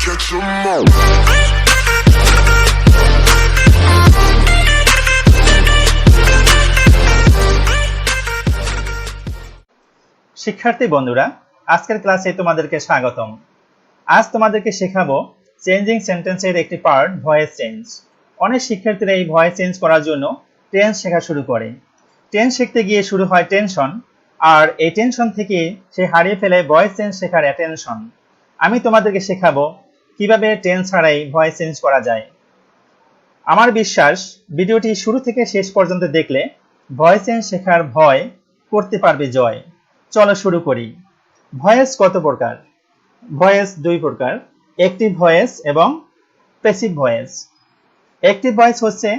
catch 'em all. শিক্ষার্থী বন্ধুরা, আজকের ক্লাসে তোমাদেরকে স্বাগতম। আজ তোমাদেরকে শেখাবো চেঞ্জিং সেন্টেন্সের একটি পার্ট, ভয়েস চেঞ্জ। অনেক শিক্ষার্থীরা এই ভয়েস চেঞ্জ করার জন্য টেন্স শেখা শুরু করে। টেন্স শিখতে গিয়ে শুরু হয় টেনশন, আর এই টেনশন থেকে সে হারিয়ে ফেলে ভয়েস চেঞ্জ শেখার অ্যাটেনশন। আমি তোমাদেরকে শেখাবো কিভাবে টেন্স ছাড়াই ভয়েস চেঞ্জ করা যায়। আমার বিশ্বাস ভিডিওটি শুরু থেকে শেষ পর্যন্ত দেখলে ভয়েস চেঞ্জ শেখার ভয় করতে পারবে জয়। চলো শুরু করি। ভয়েস কত প্রকার? ভয়েস দুই প্রকার, অ্যাক্টিভ ভয়েস এবং প্যাসিভ ভয়েস। অ্যাক্টিভ ভয়েস হচ্ছে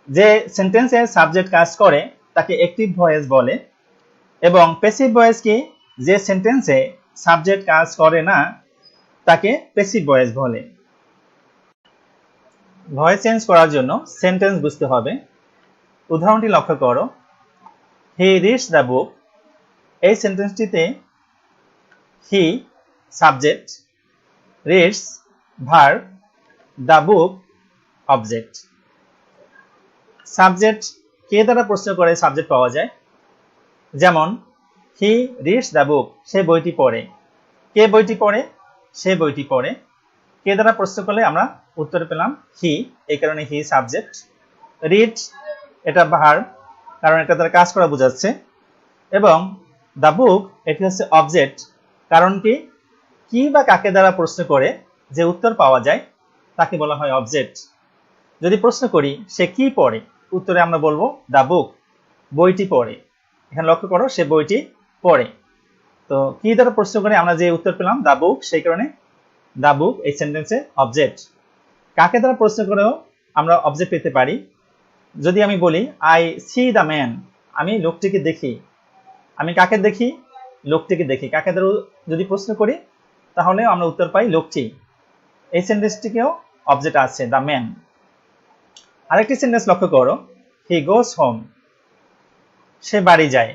যে সেন্টেন্সের সাবজেক্ট কাজ করে তাকে অ্যাক্টিভ ভয়েস বলে, এবং প্যাসিভ ভয়েস কি, যে সেন্টেন্সে সাবজেক্ট কাজ করে না তাকে প্যাসিভ ভয়েস বলে। ভয়েস চেঞ্জ করার জন্য সেন্টেন্স বুঝতে হবে। উদাহরণটি লক্ষ্য করো, হি রিডস দ্য বুক। এই সেন্টেন্সটিতে he subject, reads verb, the book object. Subject কে দ্বারা প্রশ্ন করে সাবজেক্ট পাওয়া যায়, যেমন হি রিডস দ্য বুক, সে বইটি পড়ে। কে বইটি পড়ে? সে বইটি পড়ে। কে দ্বারা প্রশ্ন করলে আমরা উত্তর পেলাম হি, এই কারণে হি সাবজেক্ট। রিড এটা ভার্ব, কারণ এটা দ্বারা কাজ করা বোঝাচ্ছে, এবং দ্য বুক এটি হচ্ছে অবজেক্ট, কারণ কি বা কাকে দ্বারা প্রশ্ন করে যে উত্তর পাওয়া যায় তাকে বলা হয় অবজেক্ট। যদি প্রশ্ন করি সে কি পড়ে, উত্তরে আমরা বলবো দ্য বুক, বইটি পড়ে। এখানে লক্ষ্য করো, সে বইটি পড়ে। তো কি দ্বারা প্রশ্ন করে আমরা যে উত্তর পেলাম দ্য বুক, সেই কারণে দ্য বুক এই সেন্টেন্সে অবজেক্ট। কাকে দ্বারা প্রশ্ন করেও আমরা অবজেক্ট পেতে পারি। যদি আমি বলি আই সি দ্য ম্যান, আমি লোকটিকে দেখি। আমি কাকে দেখি? লোকটিকে দেখি। কাকে দ্বারা যদি প্রশ্ন করি তাহলে আমরা উত্তর পাই লোকটি। এই সেন্টেন্সটিকেও অবজেক্ট আছে, দ্য ম্যান। আরেকটি সেন্টেন্স লক্ষ্য করো, হি গোস হোম, সে বাড়ি যায়।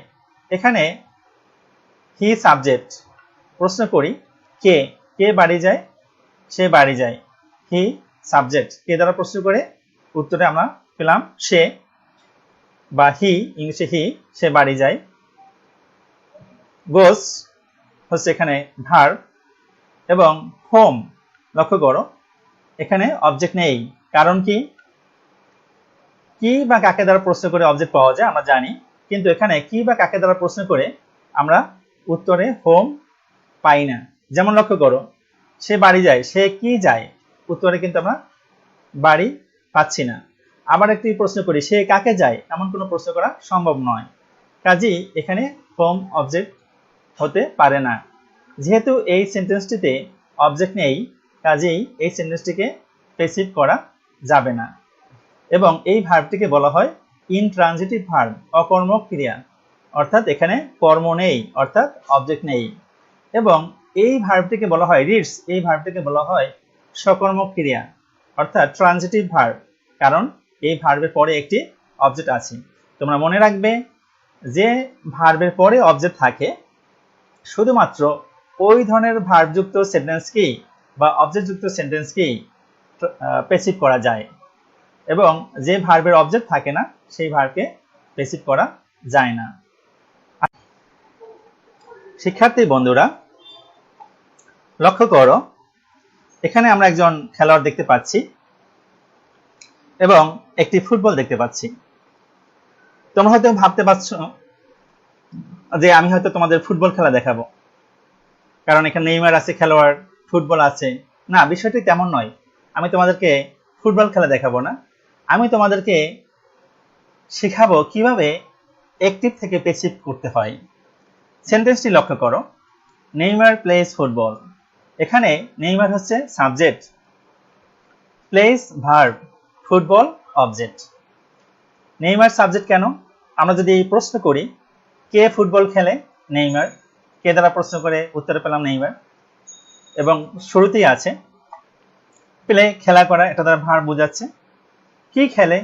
এখানে হি সাবজেক্ট, প্রশ্ন করি কে, কে বাড়ি যায়? সে বাড়ি যায়। হি সাবজেক্ট, কে দ্বারা প্রশ্ন করে উত্তরে আমরা পেলাম সে বা হি, ইংলিশে হি, সে বাড়ি যায়। গোস হচ্ছে এখানে ভার্ব, এবং হোম লক্ষ্য করো এখানে অবজেক্ট নেই। কারণ কি বা কাকে দ্বারা প্রশ্ন করে অবজেক্ট পাওয়া যায় আমরা জানি, কিন্তু এখানে কি বা কাকে দ্বারা প্রশ্ন করে আমরা উত্তরে হোম পাই না। যেমন লক্ষ্য করো, সে বাড়ি যায়, সে কি যায়, উত্তরে কিন্তু আমরা বাড়ি পাচ্ছি না। আবার একটি প্রশ্ন করি, সে কাকে যায়, এমন কোনো প্রশ্ন করা সম্ভব নয়। কাজেই এখানে হোম অবজেক্ট হতে পারে না। যেহেতু এই সেন্টেন্সটিতে অবজেক্ট নেই, কাজেই এই সেন্টেন্সটিকে প্যাসিভ করা যাবে না। এবং এই ভার্বটিকে বলা হয় ইনট্রানজিটিভ ভার্ব, অকর্মক ক্রিয়া, অর্থাৎ এখানে কর্ম নেই, অর্থাৎ অবজেক্ট নেই। এবং এই ভার্বটিকে বলা হয় রিডস, এই ভার্বটিকে বলা হয় সকর্মক ক্রিয়া, অর্থাৎ ট্রানজিটিভ ভার্ব, কারণ এই ভার্বের পরে একটি অবজেক্ট আছে। তোমরা মনে রাখবে যে ভার্বের পরে অবজেক্ট থাকে শুধুমাত্র ওই ধরনের ভার্বযুক্ত সেন্টেন্সকেই বা অবজেক্টযুক্ত সেন্টেন্সকেই প্যাসিভ করা যায়, এবং যে ভার্বের অবজেক্ট থাকে না সেই ভার্বকে প্যাসিভ করা যায় না। শিক্ষার্থী বন্ধুরা, লক্ষ্য করো এখানে আমরা একজন খেলোয়াড় দেখতে পাচ্ছি এবং একটি ফুটবল দেখতে পাচ্ছি। তোমরা হয়তো ভাবতে পারছো যে আমি হয়তো তোমাদের ফুটবল খেলা দেখাবো, কারণ এখানে নেইমার আছে, খেলোয়াড়, ফুটবল আছে। না, বিষয়টি তেমন নয়। আমি তোমাদেরকে ফুটবল খেলা দেখাবো না, আমি তোমাদেরকে শেখাবো কিভাবে অ্যাক্টিভ থেকে প্যাসিভ করতে হয়। সেন্টেন্সটি লক্ষ্য করো, নেইমার প্লেস ফুটবল। এখানে নেইমার হচ্ছে subject, place verb, football object. Neymar subject কেন? আমরা যদি প্রশ্ন করি কে ফুটবল খেলে, নেইমার, কে দ্বারা প্রশ্ন করে উত্তরে পেলাম নেইমার, এবং শুরুতেই আছে প্লে, খেলা করা, এটা দ্বারা ভার্ব বোঝাচ্ছে। কি খেলে?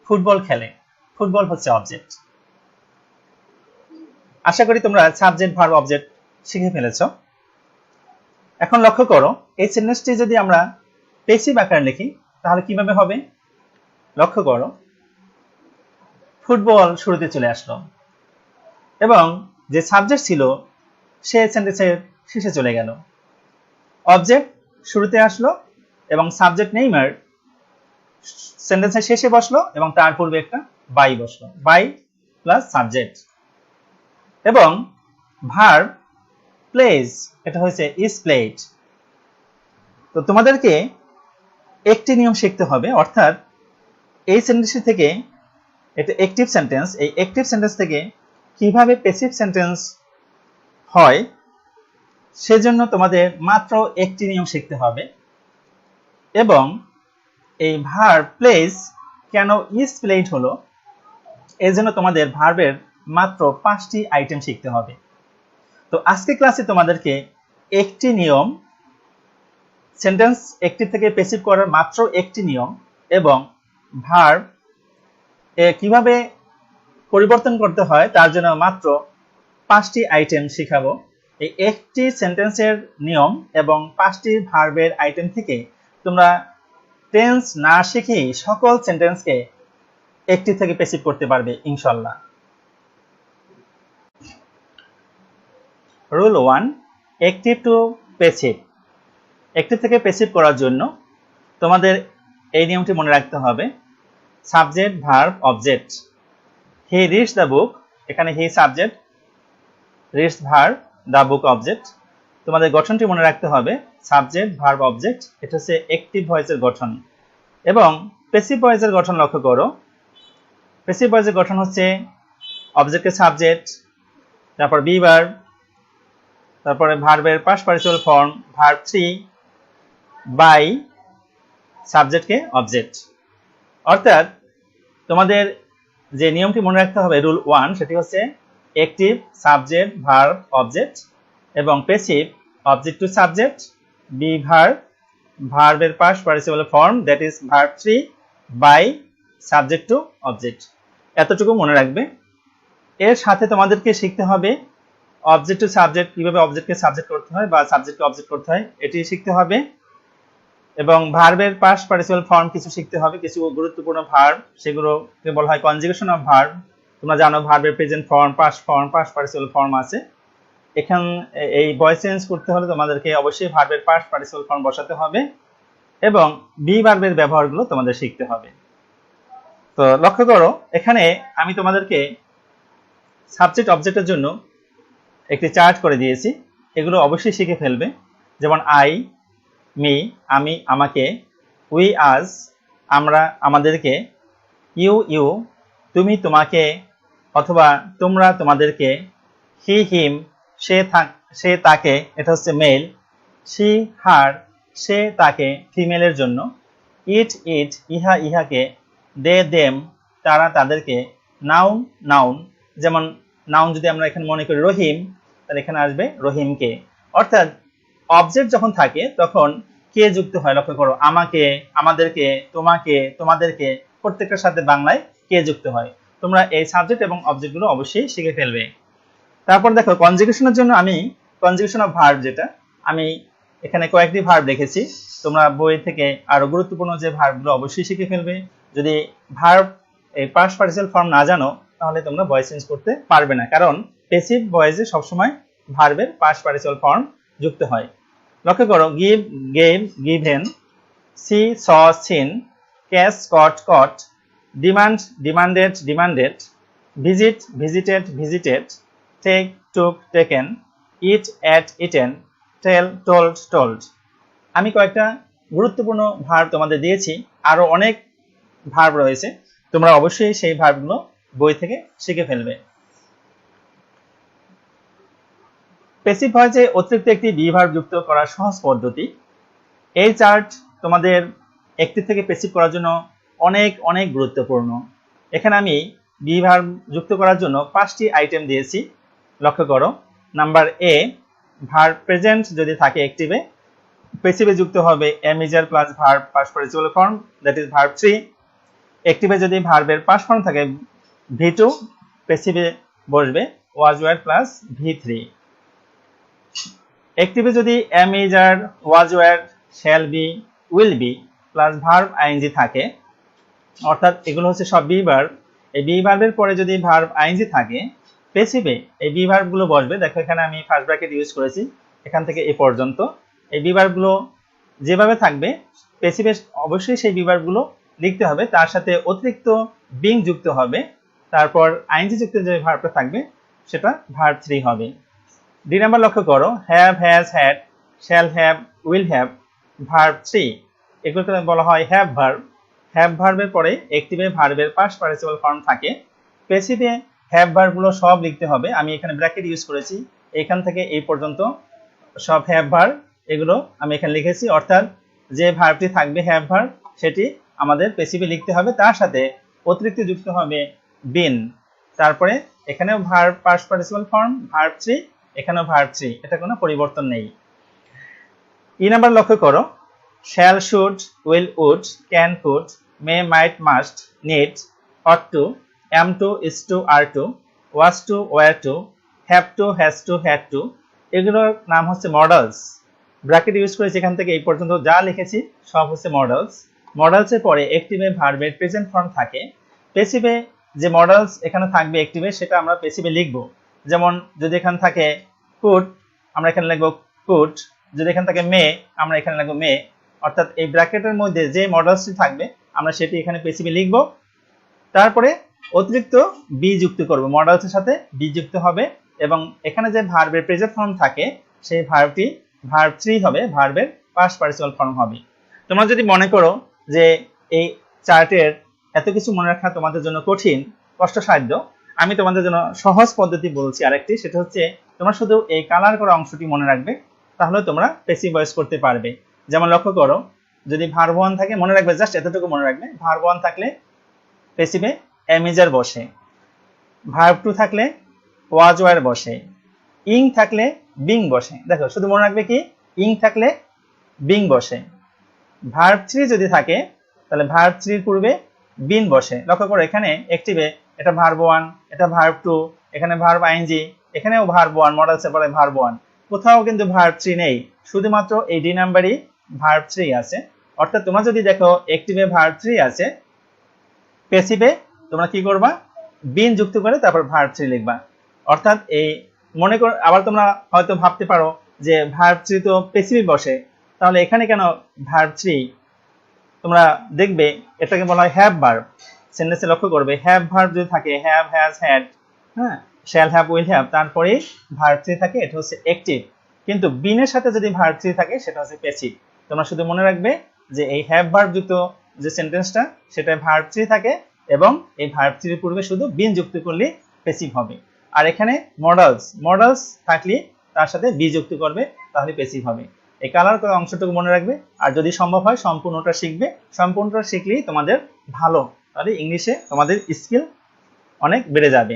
ফুটবল খেলে, ফুটবল হচ্ছে অবজেক্ট। আশা করি তোমরা সাবজেক্ট ভার্ব অবজেক্ট শিখে ফেলেছ। এখন লক্ষ্য করো এই সেন্টেন্সটি যদি আমরা প্যাসিভ আকারে লিখি তাহলে কিভাবে হবে। লক্ষ্য করো, ফুটবল শুরুতে চলে আসলো এবং যে সাবজেক্ট ছিল সে সেন্টেন্সের শেষে চলে গেল। অবজেক্ট শুরুতে আসলো এবং সাবজেক্ট নেইমার সেন্টেন্সের শেষে বসলো এবং তার পূর্বে একটা বাই বসলো, বাই প্লাস সাবজেক্ট। এবং ভার্ব প্লেজ, এটা হয়েছে ইজ প্লেড। তো তোমাদেরকে একটি নিয়ম শিখতে হবে, অর্থাৎ এই সেন্টেন্সটি থেকে, এটা অ্যাক্টিভ সেন্টেন্স, এই অ্যাক্টিভ সেন্টেন্স থেকে কিভাবে প্যাসিভ সেন্টেন্স হয় সেজন্য তোমাদের মাত্র একটি নিয়ম শিখতে হবে। এবং এই ভার্ব প্লেজ কেন ইজ প্লেড হলো এর জন্য তোমাদের ভার্বের মাত্র 5টি আইটেম শিখতে হবে। তো আজকে ক্লাসে তোমাদেরকে একটি নিয়ম, সেন্টেন্স অ্যাক্টিভ থেকে প্যাসিভ করার মাত্র একটি নিয়ম এবং ভার্ব কিভাবে পরিবর্তন করতে হয় তার জন্য মাত্র 5টি আইটেম শিখাবো। এই একটি সেন্টেন্সের নিয়ম এবং 5টি ভার্বের আইটেম থেকে তোমরা টেন্স না শিখেই সকল সেন্টেন্সকে অ্যাক্টিভ থেকে প্যাসিভ করতে পারবে ইনশাআল্লাহ। Rule 1, active to passive. Active থেকে প্যাসিভ করার জন্য তোমাদের এই নিয়মটি মনে রাখতে হবে, subject verb object. He reads the book, এখানে he subject, reads verb, the book object. তোমাদের গঠনটি মনে রাখতে হবে, সাবজেক্ট ভার্ব অবজেক্ট, এটা হচ্ছে অ্যাক্টিভ ভয়েসের গঠন। এবং প্যাসিভ ভয়েসের গঠন লক্ষ্য করো, প্যাসিভ ভয়েসের গঠন হচ্ছে অবজেক্টের সাবজেক্ট, তারপর বি ভার্ব, তারপরে ভার্বের past participle form verb 3 by সাবজেক্টকে অবজেক্ট। অর্থাৎ তোমাদের যে নিয়মটি মনে রাখতে হবে রুল 1, সেটি হচ্ছে অ্যাক্টিভ সাবজেক্ট ভার্ব অবজেক্ট এবং passive object to subject, be verb, ভার্বের past participle form that is verb 3 by subject to object. এতটুকু মনে রাখবে। এর সাথে তোমাদেরকে শিখতে হবে অবজেক্ট টু সাবজেক্ট, কিভাবে অবজেক্টকে সাবজেক্ট করতে হয় বা সাবজেক্টকে অবজেক্ট করতে হয় এটি শিখতে হবে। এবং ভার্বের পাস্ট পার্টিসিপল ফর্ম কিছু শিখতে হবে, কিছু গুরুত্বপূর্ণ ভার্ব, সেগুলোকে বলা হয় কনজুগেশন অফ ভার্ব। তোমরা জানো ভার্বের present form, past participle form আছে। এখান এই ভয়েস চেঞ্জ করতে হলে তোমাদেরকে অবশ্যই ভার্বের পাস্ট পার্টিসিপল ফর্ম বসাতে হবে এবং বি ভার্বের ব্যবহারগুলো তোমাদের শিখতে হবে। তো লক্ষ্য করো, এখানে আমি তোমাদেরকে সাবজেক্ট অবজেক্টের জন্য একটি চার্ট করে দিয়েছি, এগুলো অবশ্যই শিখে ফেলবে। যেমন আই, মি, আমি আমাকে, উই আজ আমরা আমাদেরকে, ইউ ইউ তুমি তোমাকে অথবা তোমরা তোমাদেরকে, হি হিম সে তাকে, এটা হচ্ছে মেল, শি হার সে তাকে ফিমেলের জন্য, ইট ইহা ইহাকে, দে দেম তারা তাদেরকে, নাউন নাউন, যেমন নাউন যদি আমরা এখানে মনে করি রহিম, তাহলে এখানে আসবে রহিমকে। অর্থাৎ অবজেক্ট যখন থাকে তখন কে যুক্ত হয়, লক্ষ্য করো, আমাকে, আমাদেরকে, তোমাকে, তোমাদেরকে, প্রত্যেকটার সাথে বাংলায় কে যুক্ত হয়। তোমরা এই সাবজেক্ট এবং অবজেক্টগুলো অবশ্যই শিখে ফেলবে। তারপর দেখো কনজুগেশনের জন্য আমি কনজুগেশন অফ ভার্ব, যেটা আমি এখানে কয়েকটি ভার্ব লিখেছি, তোমরা বই থেকে আরো গুরুত্বপূর্ণ যে ভার্বগুলো অবশ্যই শিখে ফেলবে। যদি ভার্ব এই পাস্ট পার্টিসিপল ফর্ম না জানো তাহলে তোমরা ভয়েস চেঞ্জ করতে পারবে না, কারণ প্যাসিভ ভয়েসে সবসময় ভার্বের পাস্ট পার্টিসিপল ফর্ম যুক্ত হয়। লক্ষ্য করো, give gave given, see saw seen, catch caught caught, demand demanded demanded, visit visited visited, take took taken, eat ate eaten, tell told told. আমি কয়েকটা গুরুত্বপূর্ণ ভার্ব তোমাদের দিয়েছি, আরো অনেক ভার্ব রয়েছে, তোমরা অবশ্যই সেই ভার্বগুলো বই থেকে শিখে ফেলবে। প্যাসিভ ভয়েসে অতিরিক্ত একটি বি ভার্ব যুক্ত করার সহজ পদ্ধতি। এই চার্ট তোমাদের অ্যাক্টিভ থেকে প্যাসিভ করার জন্য অনেক অনেক গুরুত্বপূর্ণ। এখানে আমি বি ভার্ব যুক্ত করার জন্য 5টি আইটেম দিয়েছি। লক্ষ্য করো, নাম্বার এ, ভার্ব প্রেজেন্ট যদি থাকে অ্যাক্টিভে, প্যাসিভে যুক্ত হবে M ইজার plus verb past participle form that is verb 3। অ্যাক্টিভে যদি ভার্বের পাস্ট ফর্ম থাকে V2, প্যাসিভে বসবে ওয়াজ ওয়ার প্লাস V3। অ্যাক্টিভে যদি am is are, was were, shall be, will be plus verb ING থাকে, অর্থাৎ এগুলো হচ্ছে সব বি ভার্ব। এই বি ভার্বের পরে যদি ভার্ব আইএনজি থাকে, পেসিভে এই বি ভার্বগুলো বসবে। দেখো এখানে আমি ফার্স্ট ব্র্যাকেট ইউজ করেছি, এখান থেকে এ পর্যন্ত এই বি ভার্বগুলো যেভাবে থাকবে, পেসিভে অবশ্যই সেই বি ভার্বগুলো লিখতে হবে, তার সাথে অতিরিক্ত বিং যুক্ত হবে, তারপর আইএনজি যুক্ত যে ভার্বটা থাকবে সেটা ভার্ব 3 হবে। দুই নাম্বার লক্ষ্য করো, have, has, had, shall have, will have, verb 3, এগুলোকে বলা হয় হ্যাভ ভার্ব। হ্যাভ ভার্বের পরে অ্যাক্টিভে ভার্বের পাস্ট পার্টিসিপল ফর্ম থাকে, পেসিভে হ্যাভ ভার্বগুলো সব লিখতে হবে। আমি এখানে ব্র্যাকেট ইউজ করেছি, এখান থেকে এই পর্যন্ত সব হ্যাভ ভার্ব এগুলো আমি এখানে লিখেছি, অর্থাৎ যে ভার্বটি থাকবে হ্যাভ ভার্ব সেটি আমাদের পেসিভে লিখতে হবে, তার সাথে অতিরিক্ত যুক্ত হবে বিন। তারপরে এখানেও verb past participle form verb 3, এখানেও ভার্ব 3, এটা কোনো পরিবর্তন নেই। ই নাম্বার লক্ষ্য করো, shall, should, will, would, can, could, may, might, must, need, ought to, am to, is to, are to, was to, were to, have to, has to, had to, এগুলোর নাম হচ্ছে মডেলস। ব্র্যাকেট ইউজ করেছি, এখান থেকে এই পর্যন্ত যা লিখেছি সব হচ্ছে মডেলস। মডেলসের পরে অ্যাক্টিভে ভার্বের প্রেজেন্ট ফর্ম থাকে, পেসিভে যে মডেলস এখানে থাকবে অ্যাক্টিভে সেটা আমরা পেসিভে লিখব। যেমন যদি এখানে থাকে কুড, আমরা এখানে লিখব কুড, যদি এখানে থাকে মে, আমরা এখানে লিখব মে, অর্থাৎ এই ব্র্যাকেটের মধ্যে যে মডেলসটি থাকবে আমরা সেটি এখানে পেসিভে লিখব। তারপরে অতিরিক্ত বি যুক্ত করব, মডেলসের সাথে বি যুক্ত হবে, এবং এখানে যে ভার্বের প্রেজেন্ট ফর্ম থাকে সেই ভার্বটি ভার্ব 3 হবে, ভার্বের পাস্ট পার্টিসিপল ফর্ম হবে। তোমরা যদি মনে করো যে এই চার্টের এত কিছু মনে রাখা তোমাদের জন্য কঠিন, কষ্টসাধ্য, আমি তোমাদের জন্য সহজ পদ্ধতি বলছি আরেকটি, সেটা হচ্ছে তোমরা শুধু এই কালার করা অংশটি মনে রাখবে, তাহলে তোমরা পেসিভ ভয়েস করতে পারবে। যেমন লক্ষ্য করো, যদি ভার্ব 1 থাকে, মনে রাখবে জাস্ট এতটুকু মনে রাখবে, ভার্ব 1 থাকলে পেসিভে এম ইজ আর বসে, ভার্ব 2 থাকলে ওয়াজ ওয়্যার বসে, ইং থাকলে বিং বসে। দেখো শুধু মনে রাখবে কি, ইং থাকলে বিং বসে। ভার্ব 3 যদি থাকে তাহলে ভার্ব 3 এর পূর্বে বিন বসে। লক্ষ্য করো এখানে অ্যাক্টিভে এটা ভার্ব 1, এটা ভার্ব 2, এখানে ভার্ব আইএনজি, এখানেও ভার্ব 1, মডেলসে পরে ভার্ব 1, কোথাও কিন্তু ভার্ব 3 নেই, শুধুমাত্র এই ডি নাম্বারই ভার্ব 3 আছে। অর্থাৎ তোমরা যদি দেখো অ্যাক্টিভে ভার্ব 3 আছে, পেসিভে তোমরা কি করবা, বিন যুক্ত করে তারপর ভার্ব 3 লিখবা। অর্থাৎ এই মনে কর, আবার তোমরা হয়তো ভাবতে পারো যে ভার্ব 3 তো পেসিভে বসে, তাহলে এখানে কেন ভার্ব 3? তোমরা দেখবে এটাকে বলা হয় হ্যাভ ভার্ব। সেন্টেন্সে লক্ষ্য করবে, হ্যাভ ভার্ব যদি থাকে, হ্যাভ, হ্যাজ, হ্যাড, হ্যাঁ, শ্যাল হ্যাভ, উইল হ্যাভ, তারপরে ভার্ব 3 থাকে, এটা হচ্ছে অ্যাক্টিভ। কিন্তু বিনের সাথে যদি ভার্ব 3 থাকে সেটা হচ্ছে প্যাসিভ। তোমরা শুধু মনে রাখবে যে এই হ্যাভ ভার্ব যুক্ত যে সেন্টেন্সটা সেটা ভার্ব 3 থাকে, এবং এই ভার্ব 3 এর পূর্বে শুধু বিন যুক্ত করলে প্যাসিভ হবে। আর এখানে মডেলস থাকলে তার সাথে বি যুক্ত করবে, তাহলে প্যাসিভ হবে। এই কালার করা অংশটুকু মনে রাখবে, আর যদি সম্ভব হয় সম্পূর্ণটা শিখবে। সম্পূর্ণটা শিখলেই তোমাদের ভালো, তাহলে ইংলিশে তোমাদের স্কিল অনেক বেড়ে যাবে।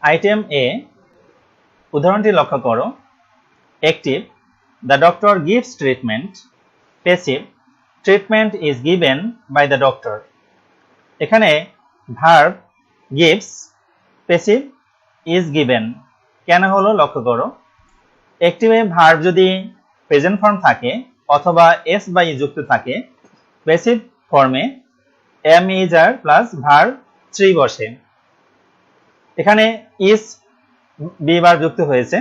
আইটেম এ, উদাহরণটি লক্ষ্য করো। Active, the doctor gives treatment. Passive, treatment is given by the doctor. এখানে verb gives, passive is given কেন হলো লক্ষ্য করো। অ্যাক্টিভে ভার্ব যদি প্রেজেন্ট ফর্ম থাকে অথবা এস বা ই যুক্ত থাকে, প্যাসিভ ফর্মে am is are plus verb 3 বসে। এখানে ইজ বি ভার্ব যুক্ত হয়েছে,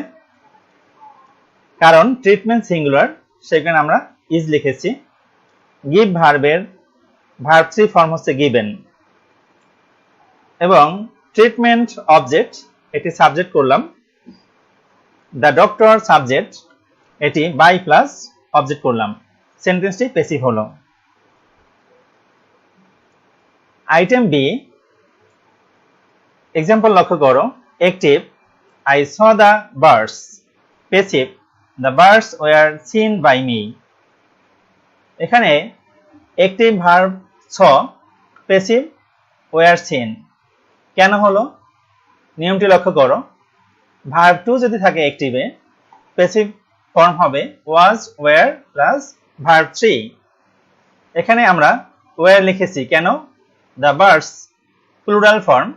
কারণ ট্রিটমেন্ট সিঙ্গুলার, সেখানে আমরা ইজ লিখেছি। গিভ ভার্বের ভার্ব 3 ফর্ম হচ্ছে গিভেন, এবং ট্রিটমেন্ট অবজেক্ট, এটি সাবজেক্ট করলাম। দ্য ডক্টর সাবজেক্ট, এটি বাই প্লাস অবজেক্ট করলাম, সেন্টেন্সটি প্যাসিভ হলো। আইটেম বি, এক্সাম্পল লক্ষ্য করো। Active, I saw the birds. Passive, the birds were seen by me. এখানে active verb saw, passive were seen কেন হলো, নিয়মটি লক্ষ্য করো। ভার্ব 2 যদি থাকে অ্যাক্টিভে, প্যাসিভ ফর্ম হবে ওয়াজ, ওয়ার প্লাস ভার্ব 3। এখানে আমরা ওয়ার লিখেছি কেন, দ্য বার্ডস প্লুরাল ফর্ম,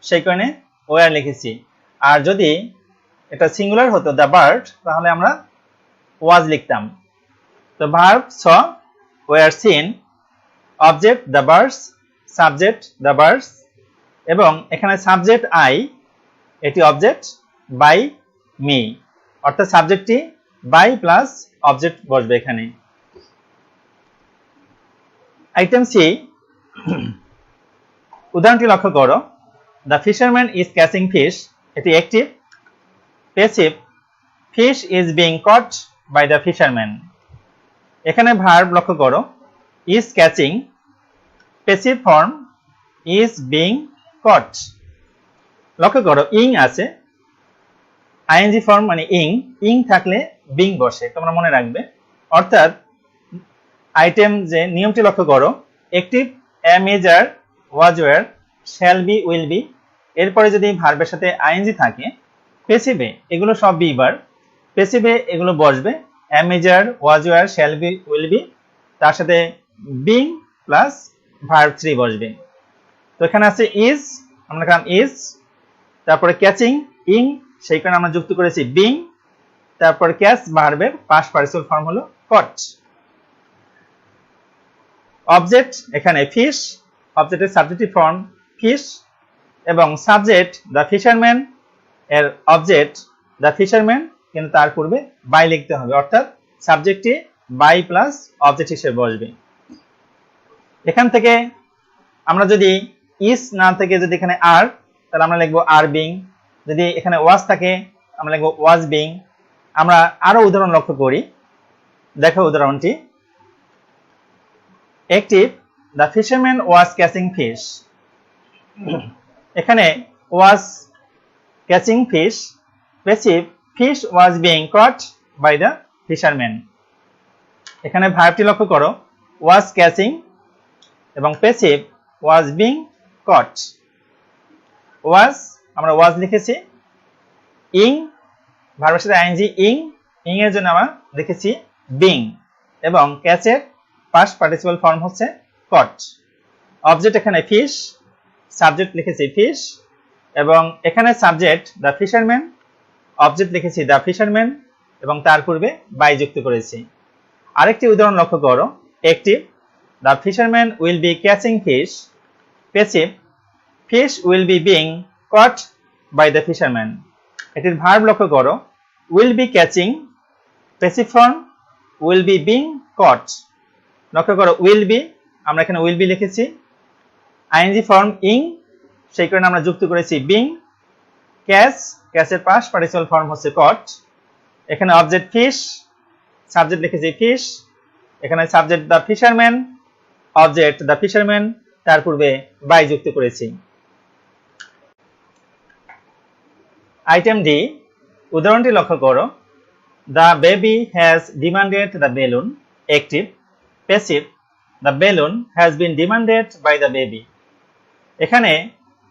সেই কারণে ওয়ার লিখেছি। আর যদি এটা সিঙ্গুলার হতো দ্য বার্ড, তাহলে আমরা ওয়াজ লিখতাম। তো verb saw were seen, object the birds, subject the birds, এবং এখানে সাবজেক্ট আই, এটি অবজেক্ট বাই মি, অর্থাৎ সাবজেক্টটি বাই প্লাস অবজেক্ট বসবে এখানে। আইটেম সি, উদাহরণটি লক্ষ্য করো। The fisherman is catching fish, এটি active. Passive, fish is being caught by the fisherman. এখানে ভার্ব লক্ষ্য করো, is catching, passive form is being caught. লক্ষ্য করো ইং আছে, আইএনজি ফর্ম মানে ইং থাকলে বিং বসে, তোমরা মনে রাখবে। অর্থাৎ আইটেম যে নিয়মটি লক্ষ্য করো, active am is are was were shall be will be, এরপরে যদি ভার্বের সাথে আইএনজি থাকে, প্যাসিভে এগুলো সব বি বার, প্যাসিভে এগুলো বসবে am is are was were shall be will be, তার সাথে বিং প্লাস ভার্ব 3 বসবে। তো এখানে আছে ইজ, আমরা লিখলাম ইজ, তারপরে ক্যাচিং ইং, সেই কারণে আমরা যুক্ত করেছি বিং, তারপর ক্যাচ ভার্বের পাস্ট পার্টিসিপল ফর্ম হলো কট। অবজেক্ট এখানে ফিশ, অবজেক্টের সাবজেক্টিভ ফর্ম ফিশ, এবং সাবজেক্ট দ্য ফিশারম্যান, এর অবজেক্ট দ্য ফিশারম্যান, কিন্তু তার পূর্বে বাই লিখতে হবে, অর্থাৎ সাবজেক্টটি বাই প্লাস অবজেক্ট হিসেবে বসবে। এখান থেকে আমরা যদি ইজ না থেকে যদি এখানে আর, তাহলে আমরা লিখবো আর বিং, যদি এখানে ওয়াজ থাকে আমরা লিখবো ওয়াজ বিং। আমরা আরো উদাহরণ লক্ষ্য করি, দেখো উদাহরণটি। Active, the fisherman was catching fish, এখানে was catching fish. Passive, fish was being caught by the fisherman. এখানে ভার্বটি লক্ষ্য করো, ওয়াজ ক্যাচিং, এবং passive was being caught. Was আমরা ওয়াজ লিখেছি, ইং ভার্বের সাথে আইএনজি ইং এর জন্য আমরা লিখেছি বিং, এবং ক্যাচের পাস্ট পার্টিসিপল ফর্ম হচ্ছে কট। অবজেক্ট এখানে ফিশ, সাবজেক্ট লিখেছি ফিশ, এবং এখানে সাবজেক্ট দ্য ফিশারম্যান, অবজেক্ট লিখেছি দ্য ফিশারম্যান, এবং তার পূর্বে বাই যুক্ত করেছি। আরেকটি উদাহরণ লক্ষ্য করো। Active, the fisherman will be catching fish. Passive, fish will be being caught by the fisherman. এটির ভার্ব লক্ষ্য করো, will be catching, passive form will be being caught. লক্ষ্য করো উইল বি, আমরা এখানে উইল বি লিখেছি, আইএনজি ফর্ম ইং, সেই কারণে আমরা যুক্ত করেছি বিং। ক্যাচের পাস্ট পার্টিসিপল ফর্ম হচ্ছে কট। এখানে অবজেক্ট ফিশ, সাবজেক্ট লিখেছি ফিশ, এখানে subject the fisherman, object the fisherman, তার পূর্বে বাই যুক্ত করেছি। আইটেম ডি, উদাহরণটি লক্ষ্য করো। The baby has demanded the balloon. Active, passive, the balloon has been demanded by the baby. এখানে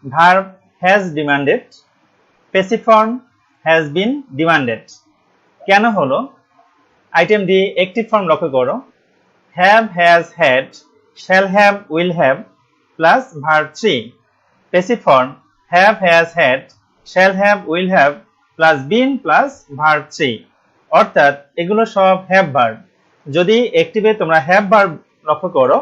verb has demanded, passive form has been demanded. কেন হলো? আইটেম ডি অ্যাক্টিভ ফর্ম লক্ষ্য করো, have, has, had, shall have, will have plus verb 3। Passive form have, has, had, shall have, will have plus been plus verb 3, অর্থাৎ এগুলো সব have verb. যদি অ্যাক্টিভে তোমরা have verb লক্ষ্য করো,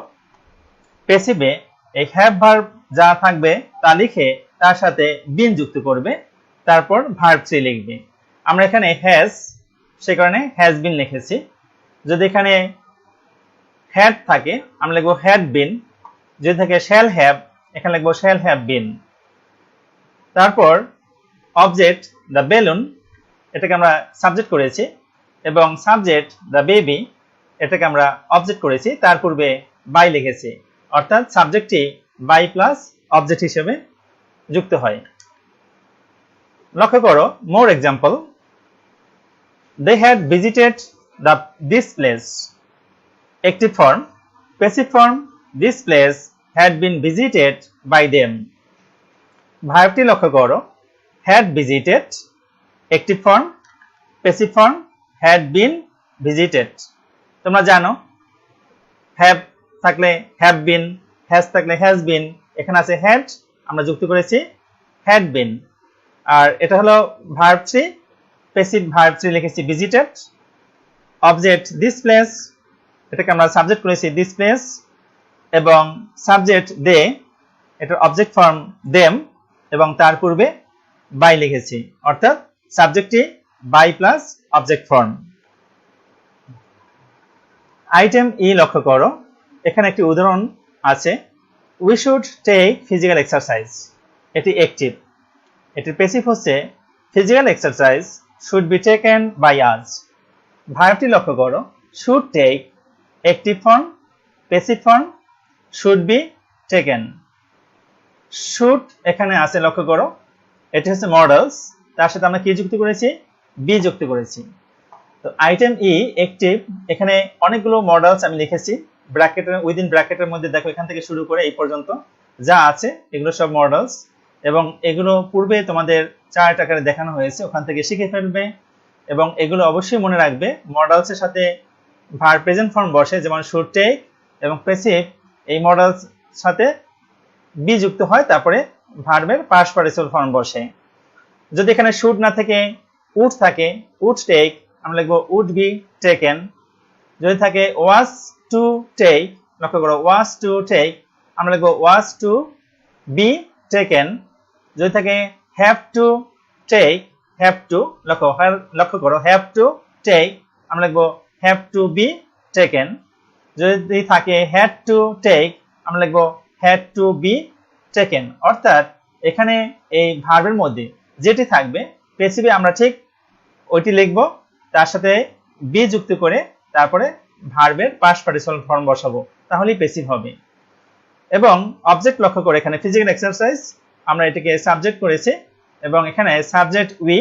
প্যাসিভে এই হ্যাভ ভার্ব যা থাকবে তা লিখে তার সাথে বিন যুক্ত করবে, তারপর ভার্ব 3 লিখবে। আমরা এখানে হ্যাজ, সে কারণে হ্যাজ বিন লিখেছি। যদি এখানে হ্যাড থাকে আমরা লিখবো হ্যাড বিন, যদি থাকে শ্যাল হ্যাভ এখানে লিখবো শ্যাল হ্যাভ বিন। তারপর অবজেক্ট দ্য বেলুন, এটাকে আমরা সাবজেক্ট করেছি, এবং সাবজেক্ট দ্য বেবি, এটাকে আমরা অবজেক্ট করেছি, তার পূর্বে বাই লিখেছি, অর্থাৎ সাবজেক্টটি বাই প্লাস অবজেক্ট হিসেবে যুক্ত হয়। লক্ষ্য করো মোর example. They had visited this place. Active form, passive form, this place had been visited by them. ভার্বটি লক্ষ্য করো, had visited, active form, passive form, had been visited. তোমরা জানো have থাকলে have been, has থাকলে has been, এখানে আছে had, আমরা যুক্ত করেছি had been। আর এটা হলো ভার্ব 3, প্যাসিভ ভার্ব 3 লিখেছি ভিজিটেড। অবজেক্ট দিস প্লেস, এটাকে আমরা সাবজেক্ট করেছি দিস প্লেস, এবং সাবজেক্ট দে, এটার অবজেক্ট ফর্ম দেম, এবং তার পূর্বে বাই লিখেছি, অর্থাৎ সাবজেক্টটি by plus object form. Item E লক্ষ্য করো, এখানে একটি উদাহরণ আছে, we should take physical exercise. এটি অ্যাক্টিভ, এটির প্যাসিভ হচ্ছে physical exercise should be taken by us. ভার্বটি লক্ষ্য করো, should take active form, passive form should be taken. Should এখানে আছে লক্ষ্য করো, এটি হচ্ছে মডেলস, তার সাথে আমরা কি যুক্ত করেছি, বি যুক্ত করেছি। তো আইটেম ই অ্যাক্টিভ, এখানে অনেকগুলো মডেলস আমি লিখেছি ব্র্যাকেটের, উইদিন ব্র্যাকেটের মধ্যে দেখো এখান থেকে শুরু করে এই পর্যন্ত যা আছে এগুলো সব মডেলস, এবং এগুলো পূর্বে তোমাদের চার্ট আকারে দেখানো হয়েছে, ওখান থেকে শিখে ফেলবে। এবং এগুলো অবশ্যই মনে রাখবে, মডেলসের সাথে ভার্ব প্রেজেন্ট ফর্ম বসে, যেমন শুড টেক, এবং প্যাসিভ এই মডেলস সাথে বি যুক্ত হয়, তারপরে ভার্বের পাস্ট পার্টিসিপল ফর্ম বসে। যদি এখানে শুড না থেকে উড থাকে, উড টেক আমরা লিখবো উড বি টেকেন। যদি থাকে ওয়াজ টু টেক, লক্ষ্য করো ওয়াজ টু টেক আমরা লিখবো ওয়াজ টু বি টেকেন। যদি থাকে have to take, have to লক্ষ্য করো হ্যাভ টু টেক আমরা লিখবো হ্যাভ টু বি টেকেন। যদি থাকে হ্যাড টু টেক আমরা লিখবো হ্যাড টু বি টেকেন। অর্থাৎ এখানে এই ভার্বের মধ্যে যেটি থাকবে প্যাসিভে আমরা ঠিক ওইটি লিখবো, তার সাথে বি যুক্ত করে তারপরে ভার্বের পাস্ট পার্টিসিপল ফর্ম বসাবো, তাহলেই প্যাসিভ হবে। এবং অবজেক্ট লক্ষ্য করে এখানে ফিজিক্যাল এক্সারসাইজ আমরা এটাকে সাবজেক্ট করেছি, এবং এখানে সাবজেক্ট উই,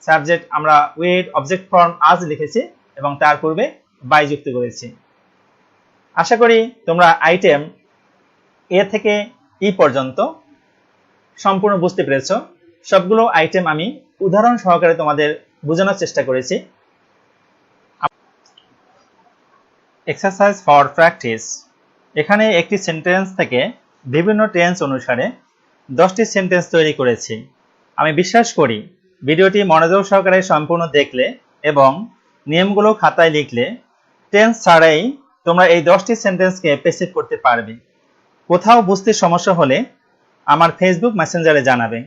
সাবজেক্ট আমরা উইথ অবজেক্ট ফর্ম আজ লিখেছি এবং তার পূর্বে বাই যুক্ত করেছি। আশা করি তোমরা আইটেম এ থেকে ই পর্যন্ত সম্পূর্ণ বুঝতে পেরেছো। সবগুলো আইটেম আমি উদাহরণ সহকারে তোমাদের বোঝানোর চেষ্টা করেছি। এক্সারসাইজ ফর প্র্যাকটিস, এখানে একটি সেন্টেন্স থেকে বিভিন্ন টেন্স অনুসারে 10টি সেন্টেন্স তৈরি করেছি। আমি বিশ্বাস করি ভিডিওটি মনোযোগ সহকারে সম্পূর্ণ দেখলে এবং নিয়মগুলো খাতায় লিখলে টেন্স ছাড়াই তোমরা এই 10টি সেন্টেন্সকে প্যাসিভ করতে পারবে। কোথাও বুঝতে সমস্যা হলে আমার ফেসবুক মেসেঞ্জারে জানাবে।